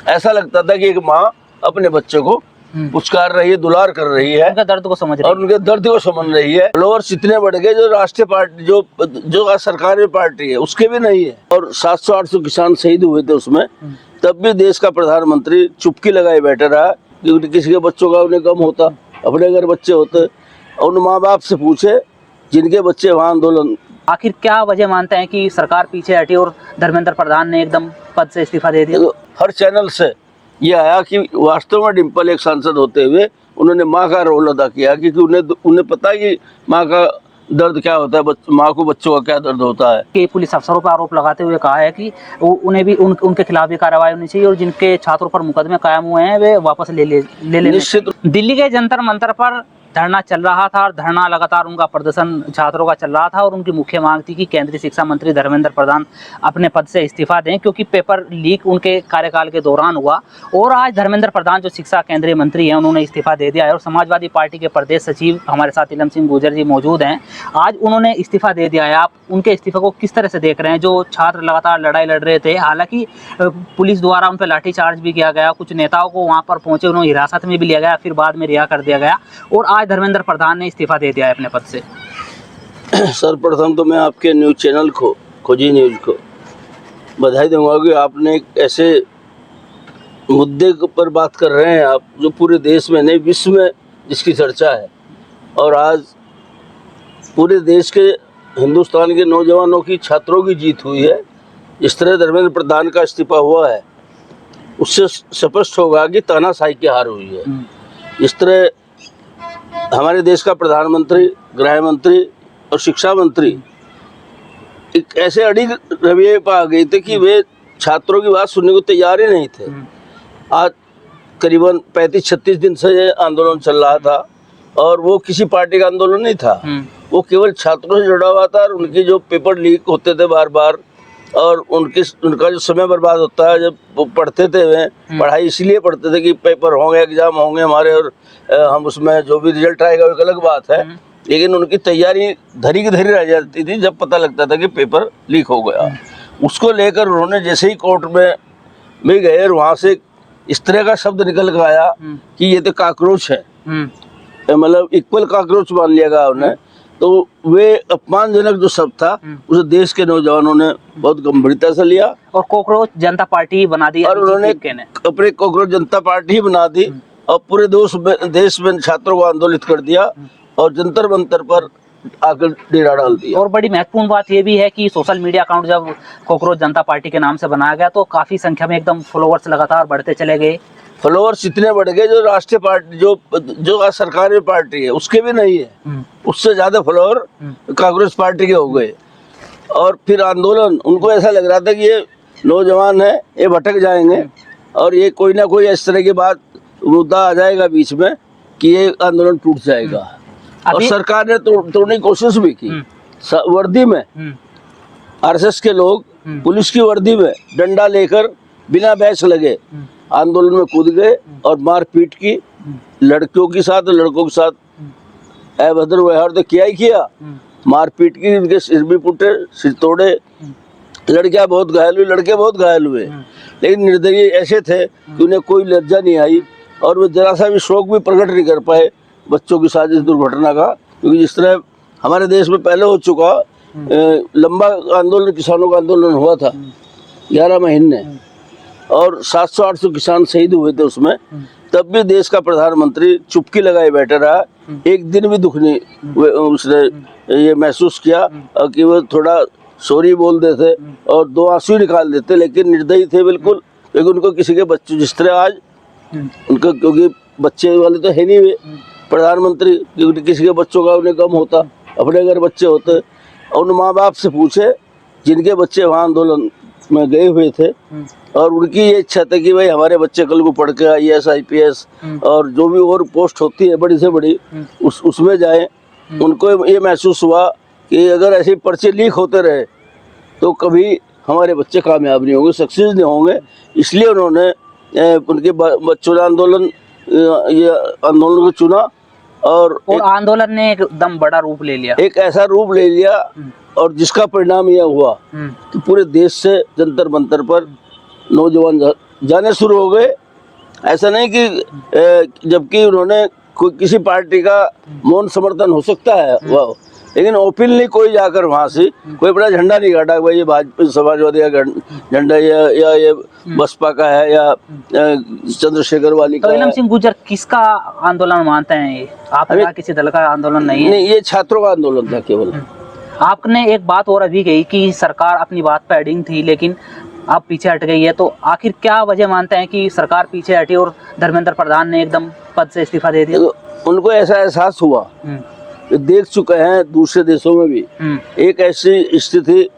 ऐसा लगता था कि एक माँ अपने बच्चे को पुचकार रही है, दुलार कर रही है, उनका दर्द को समझ रही है और उनके दर्द को समझ रही है। फॉलोअर्स इतने बढ़ गए जो राष्ट्रीय पार्टी जो आज सरकार में पार्टी है उसके भी नहीं है। और 700-800 किसान शहीद हुए थे उसमें, तब भी देश का प्रधानमंत्री चुपकी लगाए बैठे रहा कि किसी के बच्चों का उन्हें कम होता, अपने अगर बच्चे होते। और उन माँ बाप से पूछे जिनके बच्चे वहाँ आंदोलन। आखिर क्या वजह मानते हैं कि सरकार पीछे हटी और धर्मेंद्र प्रधान ने एकदम पद से इस्तीफा दे दिया? हर चैनल से ये आया कि वास्तव में डिम्पल एक सांसद होते हुए उन्होंने माँ का रोल अदा किया, क्योंकि उन्हें पता है कि माँ का दर्द क्या होता है, माँ को बच्चों का क्या दर्द होता है। कि पुलिस अफसरों पर आरोप लगाते हुए कहा है कि उन्हें भी उनके खिलाफ भी कार्रवाई होनी चाहिए और जिनके छात्रों पर मुकदमे कायम हुए हैं वे वापस ले निश्चित। दिल्ली के जंतर मंतर पर धरना चल रहा था और धरना लगातार उनका प्रदर्शन छात्रों का चल रहा था और उनकी मुख्य मांग थी कि केंद्रीय शिक्षा मंत्री धर्मेंद्र प्रधान अपने पद से इस्तीफा दें, क्योंकि पेपर लीक उनके कार्यकाल के दौरान हुआ। और आज धर्मेंद्र प्रधान जो शिक्षा केंद्रीय मंत्री हैं उन्होंने इस्तीफा दे दिया है और समाजवादी पार्टी के प्रदेश सचिव हमारे साथ इलम सिंह गुर्जर जी मौजूद हैं। आज उन्होंने इस्तीफा दे दिया है, आप उनके इस्तीफे को किस तरह से देख रहे हैं? जो छात्र लगातार लड़ाई लड़ रहे थे, हालांकि पुलिस द्वारा उन पर लाठीचार्ज भी किया गया, कुछ नेताओं को वहां पर पहुंचे उन्हें हिरासत में भी लिया गया, फिर बाद में रिहा कर दिया गया और आज धर्मेंद्र प्रधान ने इस्तीफा दे दिया है अपने पद से। सर्वप्रथम तो मैं आपके न्यूज चैनल को, खोजी न्यूज को बधाई दूंगा कि आपने एक ऐसे मुद्दे पर बात कर रहे हैं आप जो पूरे देश में नहीं विश्व में जिसकी चर्चा है। और आज पूरे देश के हिंदुस्तान के नौजवानों की, छात्रों की जीत हुई है। इस तरह धर्मेंद्र प्रधान का इस्तीफा हुआ है उससे स्पष्ट होगा कि तानाशाही की हार हुई है। इस तरह हमारे देश का प्रधानमंत्री, गृह मंत्री और शिक्षा मंत्री एक ऐसे अड़िग रवैये पर आ गए थे कि वे छात्रों की बात सुनने को तैयार ही नहीं थे। आज करीबन 35-36 दिन से ये आंदोलन चल रहा था और वो किसी पार्टी का आंदोलन नहीं था, वो केवल छात्रों से जुड़ा हुआ था। और उनकी जो पेपर लीक होते थे बार बार और उनका जो समय बर्बाद होता है, जब वो पढ़ते थे वे पढ़ाई इसलिए पढ़ते थे कि पेपर होंगे, एग्जाम होंगे हमारे और हम उसमें जो भी रिजल्ट आएगा वो एक अलग बात है, लेकिन उनकी तैयारी धरी की धरी रह जाती थी जब पता लगता था कि पेपर लीक हो गया। उसको लेकर उन्होंने जैसे ही कोर्ट में गए और वहाँ से इस तरह का शब्द निकल कर आया कि ये तो काकरोच है, मतलब इक्वल काकरोच मान लिया गया उन्हें। तो वे अपमानजनक जो शब्द था उसे देश के नौजवानों ने बहुत गंभीरता से लिया और कॉकरोच जनता पार्टी बना दी और उन्होंने अपने कॉकरोच जनता पार्टी ही बना दी और पूरे देश में छात्रों को आंदोलित कर दिया और जंतर मंतर पर आकर डेरा डाल दिया। और बड़ी महत्वपूर्ण बात यह भी है कि सोशल मीडिया अकाउंट जब कॉकरोच जनता पार्टी के नाम से बनाया गया तो काफी संख्या में एकदम फॉलोअर्स लगातार बढ़ते चले गए। फॉलोअर्स इतने बढ़ गए जो राष्ट्रीय पार्टी जो आज सरकार में पार्टी है उसके भी नहीं है, उससे ज्यादा फॉलोअर कांग्रेस पार्टी के हो गए। और फिर आंदोलन, उनको ऐसा लग रहा था कि ये नौजवान है, ये भटक जाएंगे और ये कोई ना कोई इस तरह की बात मुद्दा आ जाएगा बीच में कि ये आंदोलन टूट जाएगा। और सरकार ने तोड़ने की कोशिश भी की। वर्दी में आरएसएस के लोग पुलिस की वर्दी में डंडा लेकर बिना बैच लगे आंदोलन में कूद गए और मारपीट की, लड़कियों के साथ और लड़कों के साथ अभद्र व्यवहार तो किया ही किया, मारपीट की, उनके सिर भी फूटे, सिर तोड़े, लड़कियां बहुत घायल हुई, लड़के बहुत घायल हुए। लेकिन निर्दयी ऐसे थे कि उन्हें कोई लज्जा नहीं आई और वे जरा सा भी शोक भी प्रकट नहीं कर पाए बच्चों की साजिश दुर्घटना का। क्योंकि जिस तरह हमारे देश में पहले हो चुका लंबा आंदोलन, किसानों का आंदोलन हुआ था 11 महीने और 700-800 किसान शहीद हुए थे उसमें, तब भी देश का प्रधानमंत्री चुपकी लगाए बैठे रहा। एक दिन भी दुख नहीं उसने ये महसूस किया कि वो थोड़ा सॉरी बोल देते और 2 आंसू निकाल देते, लेकिन निर्दयी थे बिल्कुल। क्योंकि उनको किसी के बच्चे, जिस तरह आज उनको, क्योंकि बच्चे वाले तो है नहीं वे प्रधानमंत्री, क्योंकि किसी के बच्चों का उन्हें कम होता, अपने अगर बच्चे होते। और उन माँ बाप से पूछे जिनके बच्चे वहाँ आंदोलन में गए हुए थे और उनकी ये इच्छा थी कि भाई हमारे बच्चे कल को पढ़ के IAS IPS और जो भी और पोस्ट होती है बड़ी से बड़ी उसमें जाए। उनको ये महसूस हुआ कि अगर ऐसे पर्चे लीक होते रहे तो कभी हमारे बच्चे कामयाब नहीं होंगे, सक्सेस नहीं होंगे। इसलिए उन्होंने उनके बच्चों ने ये आंदोलन को चुना और आंदोलन ने एकदम बड़ा रूप ले लिया, एक ऐसा रूप ले लिया और जिसका परिणाम यह हुआ कि पूरे देश से जंतर मंतर पर नौजवान जाने शुरू हो गए। ऐसा नहीं कि जबकि उन्होंने किसी पार्टी का मौन समर्थन हो सकता है वह, लेकिन ओपनली कोई जाकर वहां से कोई बड़ा झंडा नहीं गाड़ा भाई ये भाजपा समाजवादी का झंडा या ये बसपा का है या चंद्रशेखर वाली का तो इलम है। सिंह गुर्जर किसका आंदोलन मानते हैं ये? आपने कहा किसी दल का आंदोलन नहीं है। नहीं, ये छात्रों का आंदोलन था केवल। आपने एक बात और अभी कही कि सरकार अपनी बात पर अडिंग थी लेकिन आप पीछे हट गई है, तो आखिर क्या वजह मानते हैं कि सरकार पीछे हटी और धर्मेंद्र प्रधान ने एकदम पद से इस्तीफा दे दिया? उनको ऐसा एहसास हुआ, देख चुके हैं दूसरे देशों में भी एक ऐसी स्थिति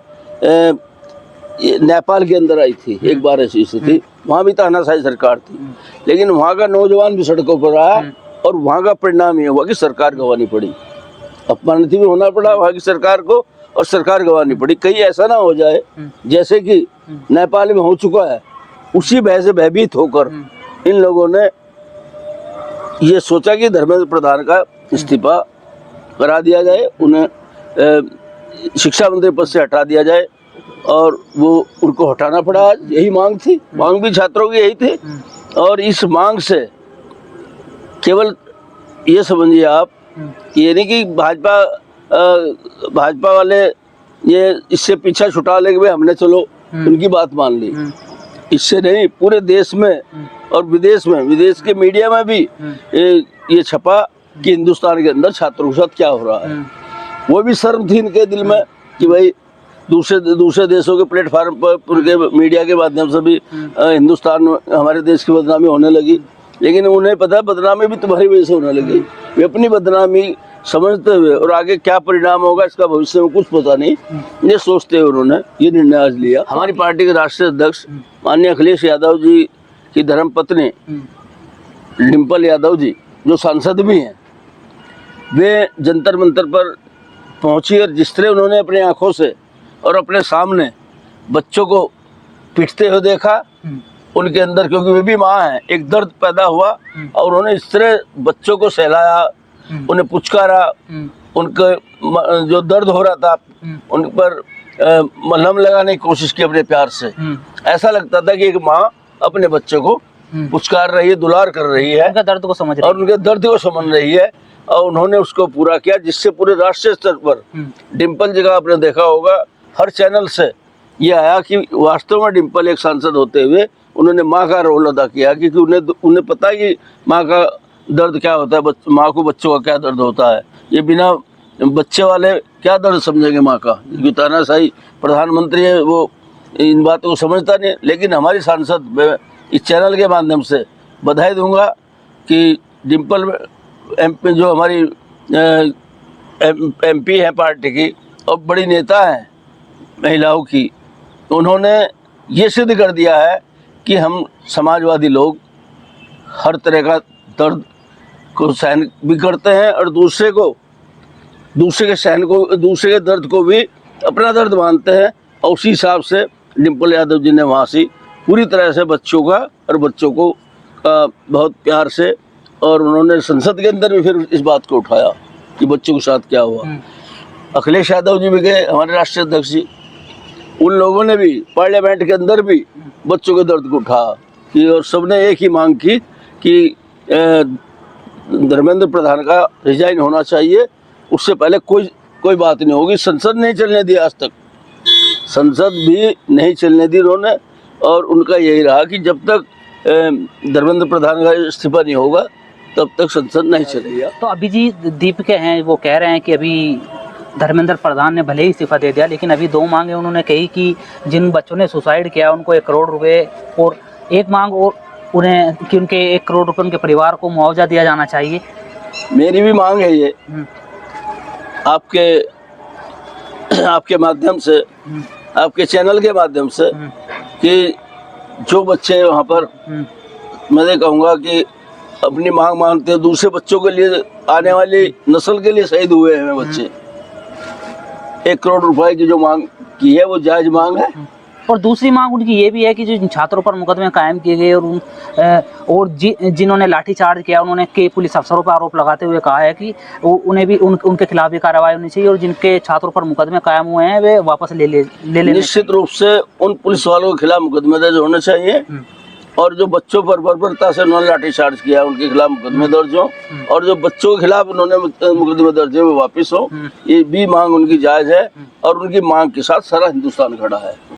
नेपाल के अंदर आई थी, एक बार ऐसी स्थिति, वहाँ भी तानाशाही सरकार थी, लेकिन वहाँ का नौजवान भी सड़कों पर आया और वहाँ का परिणाम ये हुआ कि सरकार गंवानी पड़ी, अपमानित भी होना पड़ा वहाँ की सरकार को और सरकार गंवानी पड़ी। कहीं ऐसा ना हो जाए जैसे कि नेपाल में हो चुका है, उसी भय से भयभीत होकर इन लोगों ने ये सोचा कि धर्मेंद्र प्रधान का इस्तीफा करा दिया जाए, उन्हें शिक्षा मंत्री पद से हटा दिया जाए और वो उनको हटाना पड़ा। आज यही मांग थी, मांग भी छात्रों की यही थी। और इस मांग से केवल ये समझिए आप, ये नहीं कि भाजपा वाले ये इससे पीछा छुटा लेंगे भाई हमने चलो उनकी बात मान ली, इससे नहीं, पूरे देश में और विदेश में, विदेश के मीडिया में भी ये छपा कि हिंदुस्तान के अंदर छात्रों के साथ क्या हो रहा है। वो भी शर्म थी इनके दिल में कि भाई दूसरे देशों के प्लेटफार्म पर उनके मीडिया के माध्यम से भी हिंदुस्तान में हमारे देश की बदनामी होने लगी, लेकिन उन्हें पता है बदनामी भी तुम्हारी वजह से होने लगी। वे अपनी बदनामी समझते हुए और आगे क्या परिणाम होगा इसका भविष्य में कुछ पता नहीं, ये सोचते हुए उन्होंने ये निर्णय आज लिया। हमारी पार्टी के राष्ट्रीय अध्यक्ष माननीय अखिलेश यादव जी की धर्मपत्नी डिम्पल यादव जी जो सांसद भी हैं, वे जंतर मंतर पर पहुंची और जिस तरह उन्होंने अपनी आंखों से और अपने सामने बच्चों को पिटते हुए देखा, उनके अंदर, क्योंकि वे भी माँ हैं, एक दर्द पैदा हुआ और उन्होंने इस तरह बच्चों को सहलाया, उन्हें पुचकारा, उनके जो दर्द हो रहा था उन पर मलहम लगाने की कोशिश की अपने प्यार से। ऐसा लगता था कि एक माँ अपने बच्चों को पुचकार रही है, दुलार कर रही है, उनका दर्द को समझ रही है और उनके दर्द को समझ रही है, और उन्होंने उसको पूरा किया, जिससे पूरे राष्ट्रीय स्तर पर डिम्पल जी का आपने देखा होगा हर चैनल से ये आया कि वास्तव में डिम्पल एक सांसद होते हुए उन्होंने माँ का रोल अदा किया, क्योंकि उन्हें पता है कि माँ का दर्द क्या होता है, माँ को बच्चों का क्या दर्द होता है। ये बिना बच्चे वाले क्या दर्द समझेंगे माँ का, क्योंकि तानाशाही प्रधानमंत्री है, वो इन बातों को समझता नहीं। लेकिन हमारी सांसद, इस चैनल के माध्यम से बधाई दूंगा कि डिम्पल एमपी जो हमारी एमपी है पार्टी की और बड़ी नेता है महिलाओं की, उन्होंने ये सिद्ध कर दिया है कि हम समाजवादी लोग हर तरह का दर्द को सहन भी करते हैं और दूसरे के दर्द को भी अपना दर्द मानते हैं। और उसी हिसाब से डिम्पल यादव जी ने वहाँ से पूरी तरह से बच्चों को बहुत प्यार से, और उन्होंने संसद के अंदर भी फिर इस बात को उठाया कि बच्चों के साथ क्या हुआ। अखिलेश यादव जी भी गए, हमारे राष्ट्रीय अध्यक्ष जी, उन लोगों ने भी पार्लियामेंट के अंदर भी बच्चों के दर्द को उठाया कि, और सबने एक ही मांग की कि धर्मेंद्र प्रधान का रिजाइन होना चाहिए, उससे पहले कोई बात नहीं होगी। संसद नहीं चलने दी, आज तक संसद भी नहीं चलने दी उन्होंने, और उनका यही रहा कि जब तक धर्मेंद्र प्रधान का इस्तीफा नहीं होगा तब तक संसद नहीं चलेगा। तो अभी जी दीप के हैं, वो कह रहे हैं कि अभी धर्मेंद्र प्रधान ने भले ही इस्तीफा दे दिया, लेकिन अभी दो मांगे उन्होंने कही कि जिन बच्चों ने सुसाइड किया उनको 1 करोड़ रुपए, और एक मांग और उन्हें कि उनके 1 करोड़ रुपए उनके परिवार को मुआवजा दिया जाना चाहिए। मेरी भी मांग है ये आपके माध्यम से, आपके चैनल के माध्यम से, कि जो बच्चे वहाँ पर, मैं कहूँगा कि अपनी मांग मानते हैं, दूसरे बच्चों के लिए, आने वाली नस्ल के लिए शहीद हुए हैं बच्चे, 1 करोड़ रुपए की जो मांग की है वो जायज मांग है। और दूसरी मांग उनकी ये भी है कि जो छात्रों पर मुकदमे कायम किए गए और जिन्होंने लाठीचार्ज किया, उन्होंने के पुलिस अफसरों पर आरोप लगाते हुए कहा है कि उन्हें भी उनके खिलाफ भी कार्रवाई होनी चाहिए, और जिनके छात्रों पर मुकदमे कायम हुए हैं वे वापस ले लेने। निश्चित रूप से उन पुलिस वालों के खिलाफ मुकदमे दर्ज होने चाहिए, और जो बच्चों पर बर्बरता से उन्होंने लाठीचार्ज किया उनके खिलाफ मुकदमे दर्ज हो, और जो बच्चों के खिलाफ उन्होंने मुकदमे दर्ज है वो वापस हो, ये भी मांग उनकी जायज है और उनकी मांग के साथ सारा हिंदुस्तान खड़ा है।